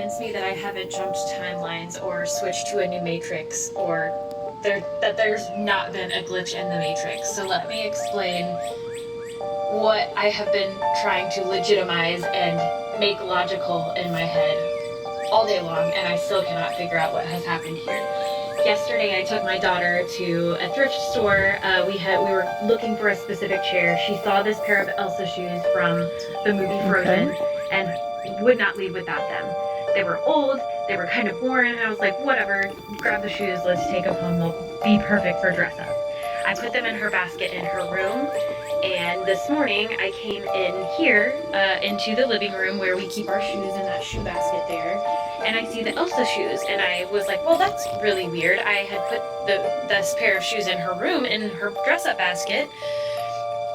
convince me that I haven't jumped timelines or switched to a new matrix, or that there's not been a glitch in the matrix. So let me explain what I have been trying to legitimize and make logical in my head all day long, and I still cannot figure out what has happened here. Yesterday, I took my daughter to a thrift store. We were looking for a specific chair. She saw this pair of Elsa shoes from the movie Frozen and would not leave without them. They were old, they were kind of worn, and I was like, whatever, grab the shoes, let's take them home, they'll be perfect for dress up. I put them in her basket in her room, and this morning I came in here into the living room where we keep our shoes in that shoe basket there, and I see the Elsa shoes, and I was like, well, that's really weird. I had put this pair of shoes in her room in her dress-up basket.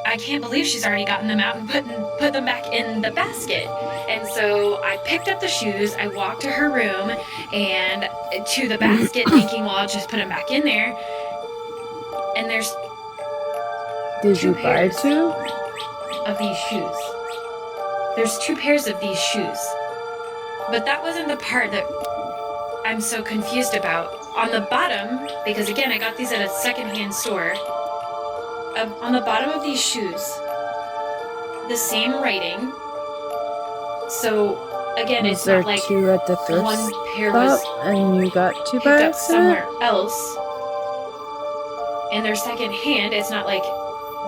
I can't believe she's already gotten them out and put them back in the basket. And so I picked up the shoes, I walked to her room and to the basket thinking, well, I'll just put them back in there. And there's Did you buy two? Of these shoes. There's 2 pairs of these shoes. But that wasn't the part that I'm so confused about. On the bottom, because again, I got these at a secondhand store, on the bottom of these shoes, the same writing. So again, it's not like two at the thrift one pair was and you got 2 picked by up accident? somewhere else, and they're secondhand. It's not like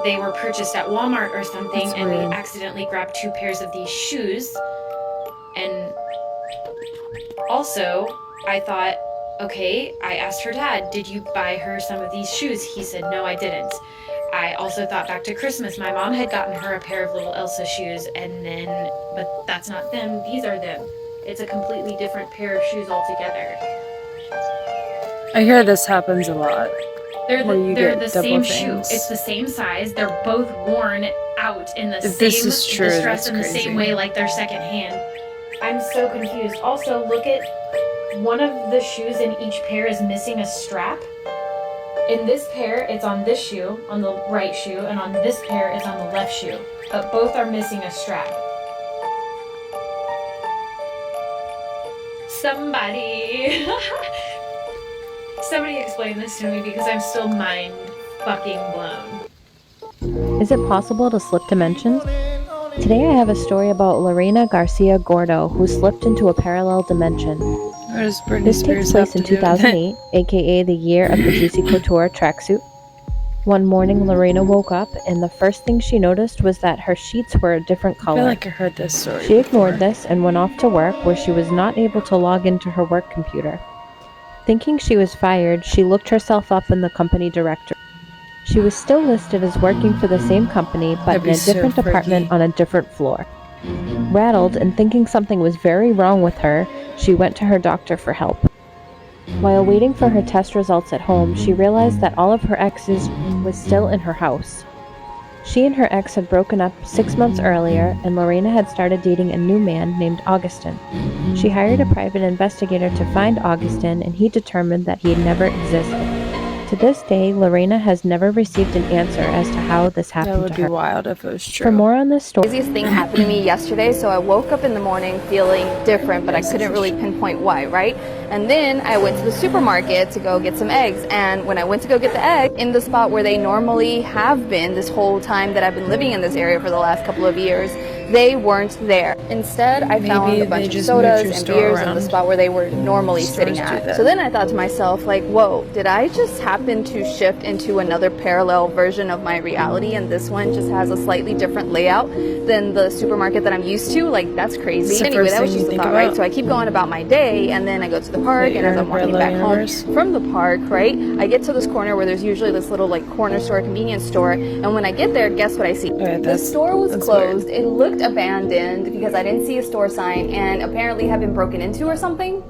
they were purchased at Walmart or something. That's and weird. we accidentally grabbed 2 pairs of these shoes. And also, I thought, okay, I asked her dad, did you buy her some of these shoes? He said, no, I didn't. I also thought back to Christmas. My mom had gotten her a pair of little Elsa shoes, but that's not them. These are them. It's a completely different pair of shoes altogether. I hear this happens a lot. They're get the double same things. shoe. It's the same size. They're both worn out in the If same this is true, distress that's in the crazy. same way, like they're secondhand. I'm so confused. Also, look at one of the shoes in each pair is missing a strap. In this pair, it's on this shoe, on the right shoe, and on this pair, it's on the left shoe. But both are missing a strap. Somebody explain this to me, because I'm still mind fucking blown. Is it possible to slip dimensions? Today I have a story about Lorena Garcia Gordo, who slipped into a parallel dimension. What does Britney This Spears takes place have in to do with it? 2008, aka the year of the Juicy Couture tracksuit. One morning, Lorena woke up, and the first thing she noticed was that her sheets were a different I color. feel like I heard this story She ignored before. this and went off to work, where she was not able to log into her work computer. Thinking she was fired, she looked herself up in the company directory. She was still listed as working for the same company, but That'd in be a so different department freaky. on a different floor. Rattled and thinking something was very wrong with her, she went to her doctor for help. While waiting for her test results at home, she realized that all of her exes was still in her house. She and her ex had broken up 6 months earlier, and Lorena had started dating a new man named Augustin. She hired a private investigator to find Augustin, and he determined that he had never existed. To this day, Lorena has never received an answer as to how this That happened would to be her. wild if it was true. For more on this story, Craziest thing happened to me yesterday. So I woke up in the morning feeling different, but I couldn't really pinpoint why, right? And then I went to the supermarket to go get some eggs. And when I went to go get the egg, in the spot where they normally have been this whole time that I've been living in this area for the last couple of years, they weren't there. Instead, I found Maybe a bunch they of just sodas moved your and store beers in around. the spot where they were normally sitting Stores do at. that. So then I thought to myself, like, whoa, did I just happen to shift into another parallel version of my reality, and this one just has a slightly different layout than the supermarket that I'm used to? Like, that's crazy. It's the Anyway, first that was thing you just a think thought, right? about. So I keep going about my day, and then I go to the park, That and you're as in I'm a walking parallel back home universe. from the park, right, I get to this corner where there's usually this little like corner store, convenience store, and when I get there, guess what I see? Okay, The that's- store was that's closed. weird. It looked abandoned because I didn't see a store sign, and apparently had been broken into or something.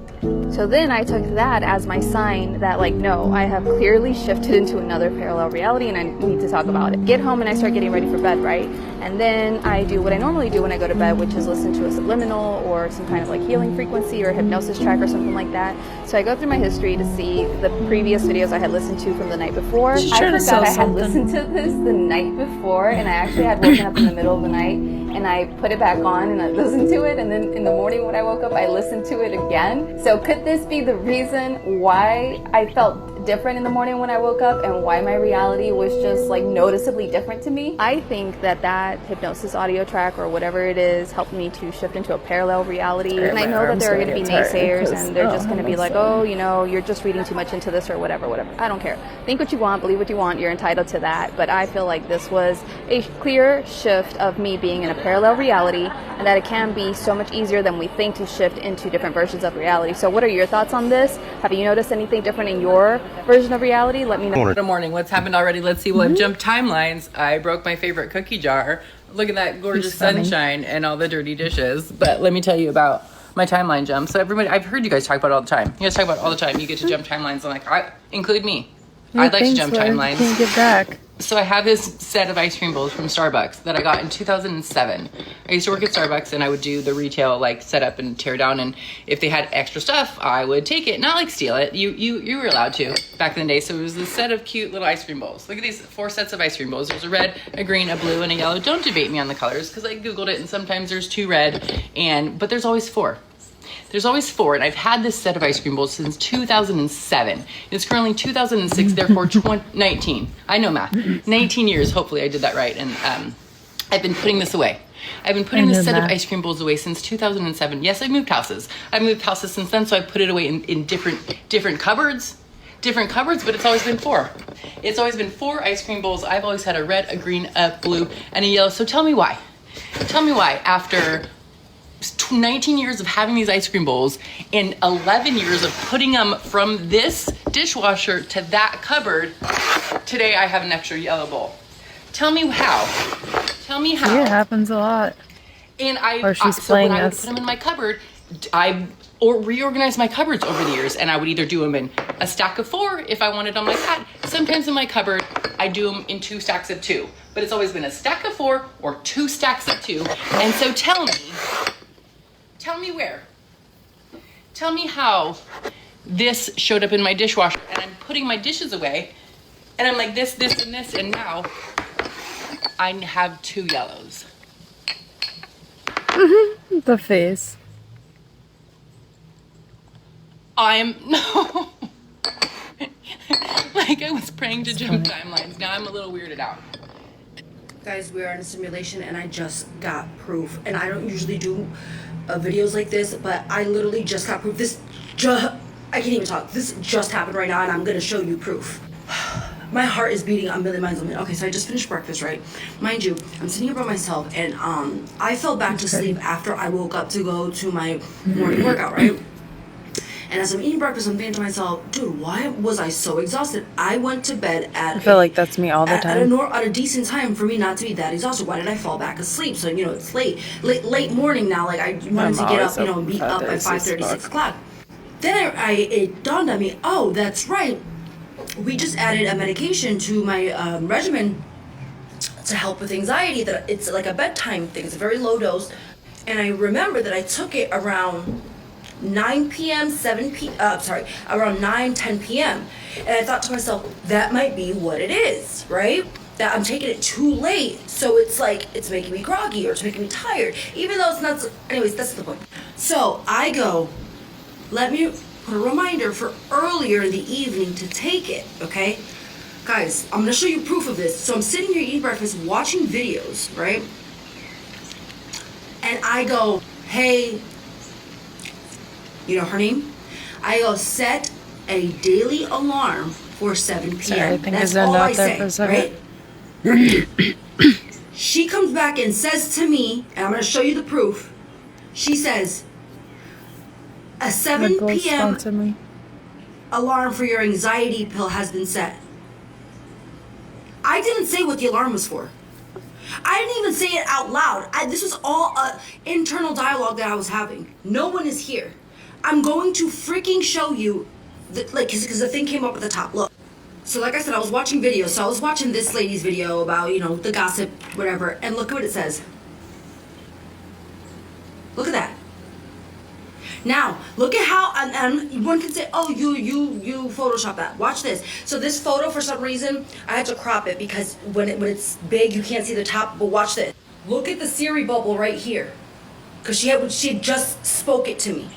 So then I took that as my sign that, like, no, I have clearly shifted into another parallel reality and I need to talk about it. Get home and I start getting ready for bed, right? And then I do what I normally do when I go to bed, which is listen to a subliminal or some kind of like healing frequency or hypnosis track or something like that. So I go through my history to see the previous videos I had listened to from the night before. She's I trying to forgot sell I had something. listened to this the night before, and I actually had woken up in the middle of the night and I put it back on and I listened to it, and then in the morning when I woke up I listened to it again. So could this be the reason why I felt different in the morning when I woke up and why my reality was just like noticeably different to me? I think that hypnosis audio track or whatever it is helped me to shift into a parallel reality. And I know that there are going to be naysayers and they're just going to be like, oh, you know, you're just reading too much into this or whatever. I don't care. Think what you want, believe what you want, you're entitled to that. But I feel like this was a clear shift of me being in a parallel reality, and that it can be so much easier than we think to shift into different versions of reality. So what are your thoughts on this? Have you noticed anything different in your version of reality? Let me know. Good morning. What's happened already? Let's see. Well, I've jumped timelines. I broke my favorite cookie jar. Look at that gorgeous sunshine and all the dirty dishes. But let me tell you about my timeline jump. So everybody, I've heard you guys talk about it all the time. You guys talk about it all the time. You get to jump timelines. I'm like, include me. I'd like to jump timelines. Can't get back. So I have this set of ice cream bowls from Starbucks that I got in 2007. I used to work at Starbucks and I would do the retail like setup and tear down, and if they had extra stuff, I would take it, not like steal it. You were allowed to back in the day. So it was this set of cute little ice cream bowls. Look at these 4 sets of ice cream bowls. There's a red, a green, a blue, and a yellow. Don't debate me on the colors because I Googled it and sometimes there's 2 red, but there's always 4. There's always 4, and I've had this set of ice cream bowls since 2007. It's currently 2006, therefore 19. I know math. 19 years, hopefully I did that right, and I've been putting this away. I've been putting this set of ice cream bowls away since 2007. Yes, I've moved houses. I've moved houses since then, so I put it away in different cupboards. Different cupboards, but it's always been 4. It's always been 4 ice cream bowls. I've always had a red, a green, a blue, and a yellow. So tell me why. Tell me why, after 19 years of having these ice cream bowls and 11 years of putting them from this dishwasher to that cupboard, today I have an extra yellow bowl. Tell me how. Tell me how. Yeah, it happens a lot. And so when I would put them in my cupboard, I reorganized my cupboards over the years, and I would either do them in a stack of 4 if I wanted them like that. Sometimes in my cupboard, I do them in 2 stacks of 2, but it's always been a stack of 4 or 2 stacks of 2. And so tell me where. Tell me how this showed up in my dishwasher, and I'm putting my dishes away, and I'm like this, and this, and now I have 2 yellows. The face. No. Like I was praying to jump timelines. Now I'm a little weirded out. Guys, we are in a simulation and I just got proof. And I don't usually do videos like this, but I literally just got proof. I can't even talk. This just happened right now and I'm gonna show you proof. My heart is beating a million miles a minute. Okay, so I just finished breakfast, right? Mind you, I'm sitting here by myself and I fell back to sleep after I woke up to go to my morning workout, right? And as I'm eating breakfast, I'm thinking to myself, dude, why was I so exhausted? I went to bed at I feel like that's me all the time. At a decent time for me not to be that exhausted. Why did I fall back asleep? So, you know, it's late morning now. Like, I wanted to get up, you know, and be up at 5:30, 6 o'clock. Then it dawned on me, oh, that's right. We just added a medication to my regimen to help with anxiety. That it's like a bedtime thing. It's a very low dose. And I remember that I took it around 9 p.m., around 9, 10 p.m. And I thought to myself, that might be what it is, right? That I'm taking it too late. So it's like, it's making me groggy or it's making me tired, even though it's not, anyways, that's the point. So I go, let me put a reminder for earlier in the evening to take it, okay? Guys, I'm gonna show you proof of this. So I'm sitting here eating breakfast, watching videos, right? And I go, hey, you know her name? I go, set a daily alarm for 7 p.m. Sorry, I think That's I zoned all out I there say, for a second. right? She comes back and says to me, and I'm going to show you the proof. She says, a 7 p.m. alarm for your anxiety pill has been set. I didn't say what the alarm was for. I didn't even say it out loud. This was all internal dialogue that I was having. No one is here. I'm going to freaking show you, because the thing came up at the top. Look. So like I said, I was watching videos. So I was watching this lady's video about, you know, the gossip, whatever. And look at what it says. Look at that. Now, look at how, and one can say, oh, you Photoshop that. Watch this. So this photo, for some reason, I had to crop it because when it's big, you can't see the top, but watch this. Look at the Siri bubble right here. Because she had just spoke it to me.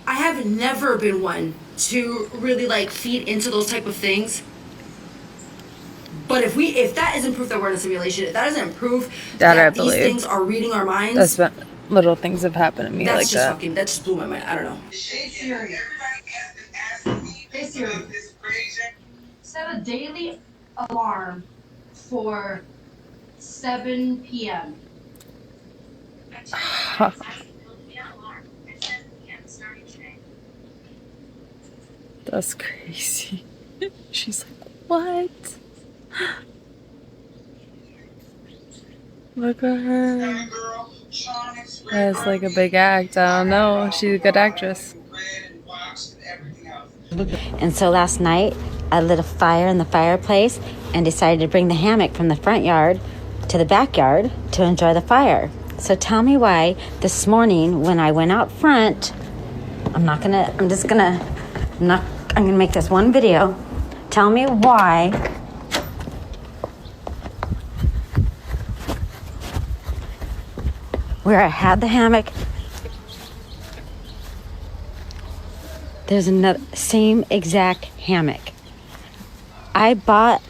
I have never been one to really like feed into those type of things. But if that isn't proof that we're in a simulation, if that isn't proof that these things are reading our minds, that's been, little things have happened to me that's like just that. fucking, that just blew my mind. I don't know. Hey Siri. Hey Siri. Set a daily alarm for 7 p.m. That's crazy. She's like, what? Look at her. That's like a big act. I don't know. She's a good actress. And so last night, I lit a fire in the fireplace and decided to bring the hammock from the front yard to the backyard to enjoy the fire. So tell me why this morning when I went out front, I'm gonna make this one video. Tell me why where I had the hammock, there's another same exact hammock. I bought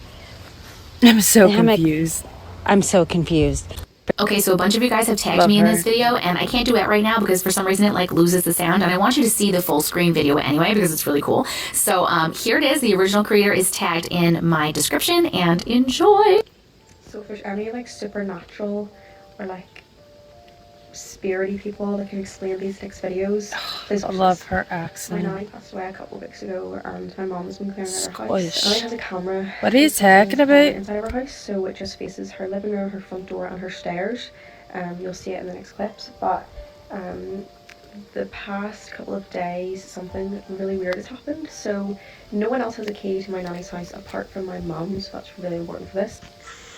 I'm so the hammock. confused. I'm so confused. Okay, so a bunch of you guys have tagged Love me in her. this video, and I can't do it right now because for some reason it like loses the sound, and I want you to see the full screen video anyway because it's really cool. So here it is. The original creator is tagged in my description, and enjoy. So if there's any like supernatural or like spirity people that can explain these next videos, please I watch love this. her My accent. nanny passed away a couple of weeks ago, and my mom has been clearing out her Squish. house. Ellie has a camera. What are you talking about? Inside of her house, so it just faces her living room, her front door, and her stairs. You'll see it in the next clips. But the past couple of days, something really weird has happened. So no one else has a key to my nanny's house apart from my mum, so that's really important for this.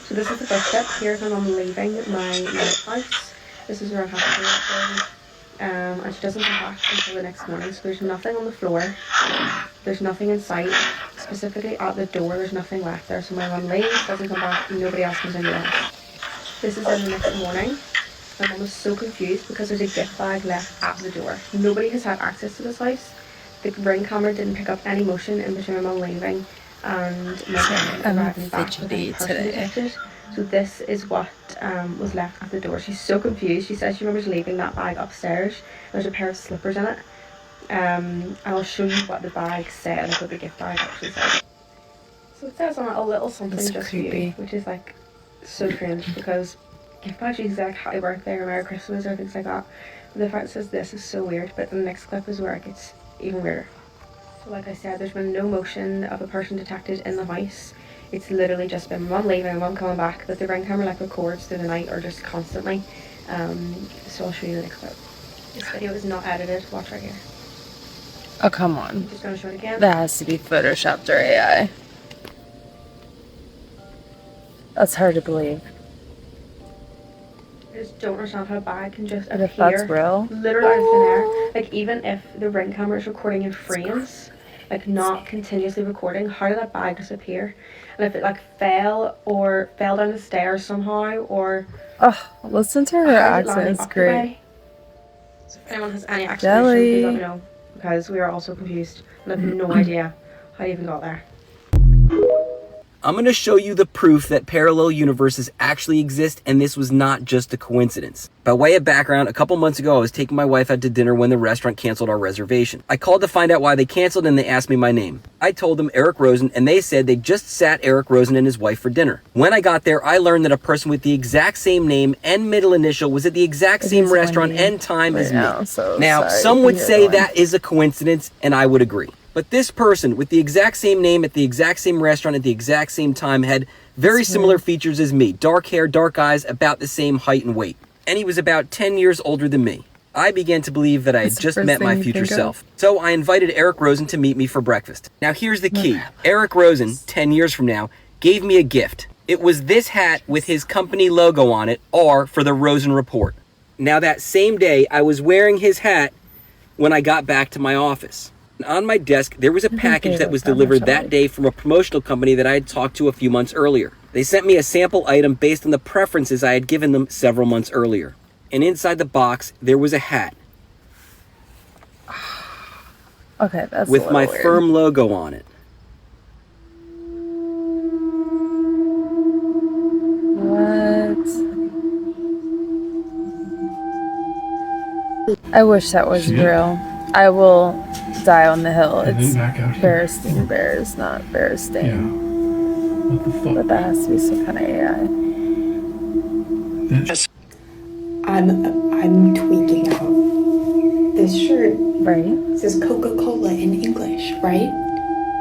So this is the first step. Here's my mum leaving my nanny's house. This is around half an hour, and she doesn't come back until the next morning. So there's nothing on the floor. There's nothing in sight. Specifically at the door, there's nothing left there. So my mum leaves, doesn't come back, and nobody else comes into the house. This is in the next morning. My mum is so confused because there's a gift bag left at the door. Nobody has had access to this house. The ring camera didn't pick up any motion in between my mum leaving and my mum arriving back with any person detected. So this is what was left at the door. She's so confused. She says she remembers leaving that bag upstairs. There's a pair of slippers in it. And I'll show you what the bag said, like what the gift bag actually said. So it says on it a little something That's just creepy. for you, which is like so cringe because gift bags usually like happy birthday or Merry Christmas or things like that. But the fact it says this is so weird, but the next clip is where it gets even weirder. So like I said, there's been no motion of a person detected in the house. It's literally just been my mum leaving, my mum coming back, but the ring camera like records through the night or just constantly. So I'll show you the next clip. This video is not edited, watch right here. Oh, come on. I'm just gonna show it again. That has to be photoshopped or AI. That's hard to believe. I just don't understand how a bag can just But appear if that's real, literally out of thin air. Like even if the ring camera is recording in frames, like not continuously recording, how did that bag disappear? And if it like fell down the stairs somehow, or listen to her how did it land accent. It's up the great. way? So if anyone has any explanation, please let me know, because we are also confused and have no idea how it even got there. I'm going to show you the proof that parallel universes actually exist, and this was not just a coincidence. By way of background, a couple months ago I was taking my wife out to dinner when the restaurant canceled our reservation. I called to find out why they canceled, and they asked me my name. I told them Eric Rosen, and they said they just sat Eric Rosen and his wife for dinner. When I got there, I learned that a person with the exact same name and middle initial was at the exact same restaurant and time as me. Now, some would say that is a coincidence, and I would agree. But this person with the exact same name at the exact same restaurant at the exact same time had very similar features as me. Dark hair, dark eyes, about the same height and weight. And he was about 10 years older than me. I began to believe that I had just met my future self. So I invited Eric Rosen to meet me for breakfast. Now here's the key. Eric Rosen, 10 years from now, gave me a gift. It was this hat with his company logo on it, R for the Rosen Report. Now that same day, I was wearing his hat when I got back to my office. On my desk, there was a package that was delivered that day from a promotional company that I had talked to a few months earlier. They sent me a sample item based on the preferences I had given them several months earlier. And inside the box, there was a hat. Okay, that's with my weird. firm logo on it. What? I wish that was real. I will die on the hill. It's Bearstein Bears, not Bearstein. Yeah. What the fuck? But that has to be some kind of AI. I'm tweaking out. This shirt right says Coca-Cola in English, right?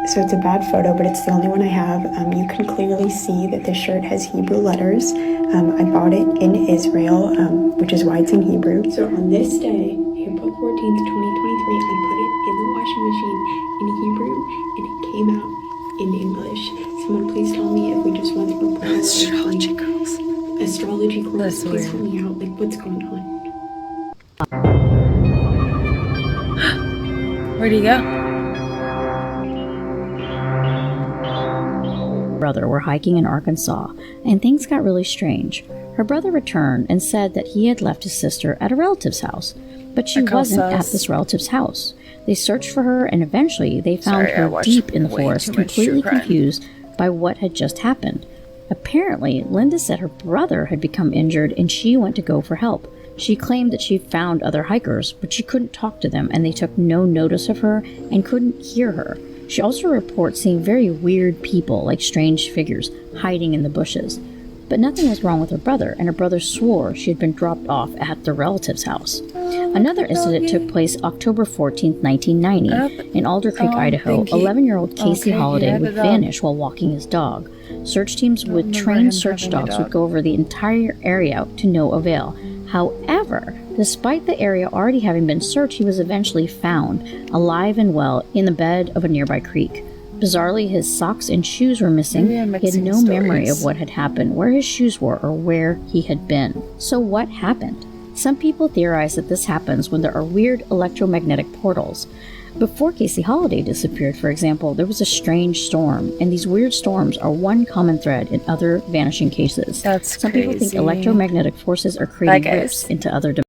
So it's a bad photo, but it's the only one I have. You can clearly see that this shirt has Hebrew letters. I bought it in Israel, which is why it's in Hebrew. So on this day, April 14th, 2023, I put it in the washing machine in Hebrew, and it came out in English. Someone please tell me if we just went through a Astrology girls. Astrology girls, That's please weird. tell me out, like, what's going on? Where'd he go? Brother were hiking in Arkansas, and things got really strange. Her brother returned and said that he had left his sister at a relative's house, but she wasn't at this relative's house. They searched for her, and eventually they found her deep in the forest, completely confused by what had just happened. Apparently, Linda said her brother had become injured and she went to go for help. She claimed that she found other hikers, but she couldn't talk to them and they took no notice of her and couldn't hear her. She also reports seeing very weird people, like strange figures, hiding in the bushes. But nothing was wrong with her brother, and her brother swore she had been dropped off at the relative's house. Another incident took place October 14, 1990. In Alder Creek, Idaho, 11-year-old Casey Holiday would vanish while walking his dog. Search teams with trained search dogs would go over the entire area to no avail. However, despite the area already having been searched, he was eventually found, alive and well, in the bed of a nearby creek. Bizarrely, his socks and shoes were missing. He had no memory of what had happened, where his shoes were, or where he had been. So what happened? Some people theorize that this happens when there are weird electromagnetic portals. Before Casey Holiday disappeared, for example, there was a strange storm, and these weird storms are one common thread in other vanishing cases. Some people think electromagnetic forces are creating rips into other dimensions.